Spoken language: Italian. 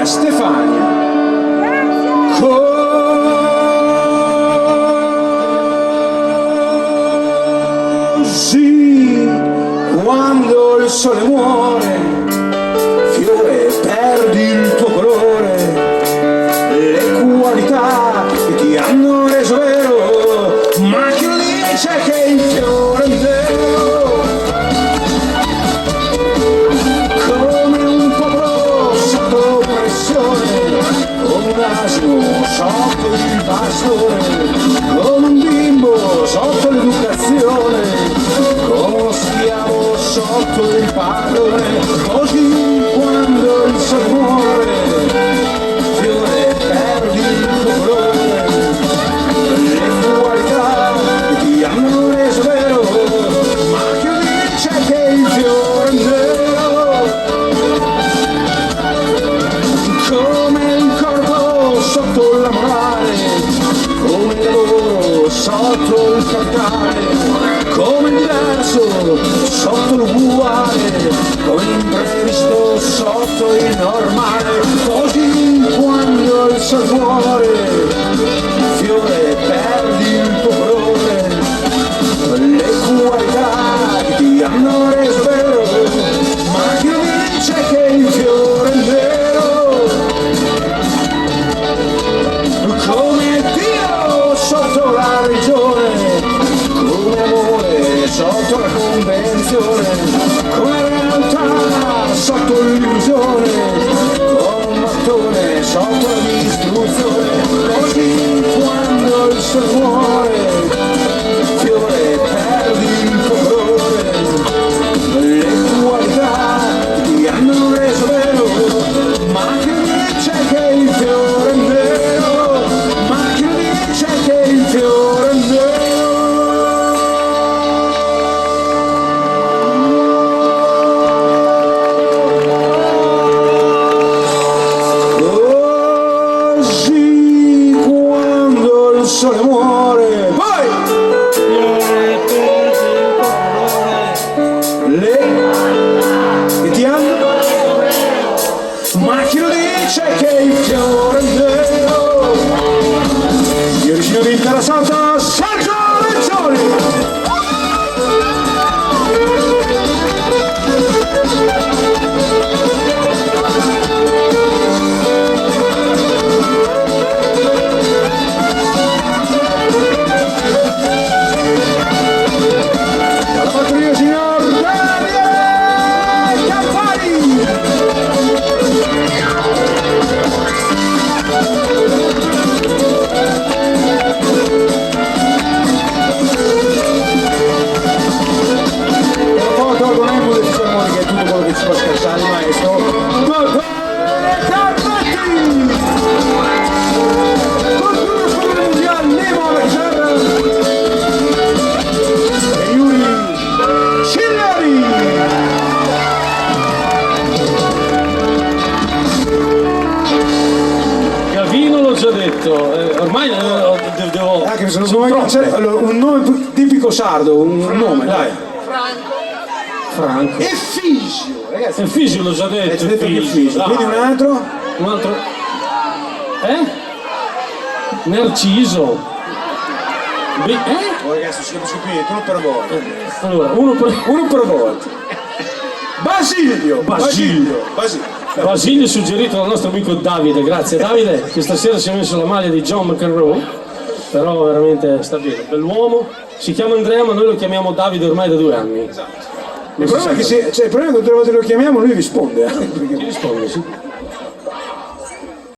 Stefania. Così quando il sole muore, fiore perdi il tuo colore, le qualità che ti hanno reso vero, ma chi lo dice che il fiore è vero? Come un popolo sotto pressione, come un asino sotto il bastone, come un bimbo sotto l'educazione, come uno schiavo sotto il padrone. Così quando il sole muore, fiore perdi il tuo colore, le qualità che ti hanno reso vero, ma chi dice che il fiore è vero? Come il corpo sotto la morale, come il lavoro sotto il cartale, come il diverso sotto l'uguale, come l'imprevisto sotto il normale. Così quando il sole muore, fiore perdi il tuo colore, le qualità che ti hanno reso vero, ma chi dice che il fiore è vero? Come Dio sotto la regione, come amore sotto la convenzione, come realtà sotto l'illusione, come un mattone sotto la distruzione. Così quando il sole muore, fiore perdi il tuo colore, le qualità che ti hanno reso vero, ma chi dice che il fiore è vero? Ma chi dice che il fiore è vero? Così quando il sole muore, poi le che ti hanno, ma chi lo dice che il fiore è vero? Io vicino di Terra Santa, Sergio Lezzoni. Alla batteria signor Daniele Campari. Con Emo del Cermoni, che è tutto quello che ci fa scherzare il maestro Dottore Carletti. Qualcuno scoprire il mondiale, Nemo alla chitarra e Yuri Cigliari. Gavino l'ho già detto, ormai devo... Anche se non so mai allora, un nome tipico sardo, un nome, dai. Franco. Efisio, ragazzi. Efisio l'ho già detto. Ci detto che Efisio. Vedi un altro? Un altro... Narciso. Oh, ragazzi, si capisce qui, uno per volta. Allora, Uno per volta. Basilio. Basilio suggerito dal nostro amico Davide, grazie Davide, che stasera si è messo la maglia di John McEnroe, però veramente sta bene, bell'uomo, si chiama Andrea ma noi lo chiamiamo Davide ormai da 2 anni. Esatto. Il problema è che il problema è che tutte le volte lo chiamiamo lui risponde. Ci risponde, sì.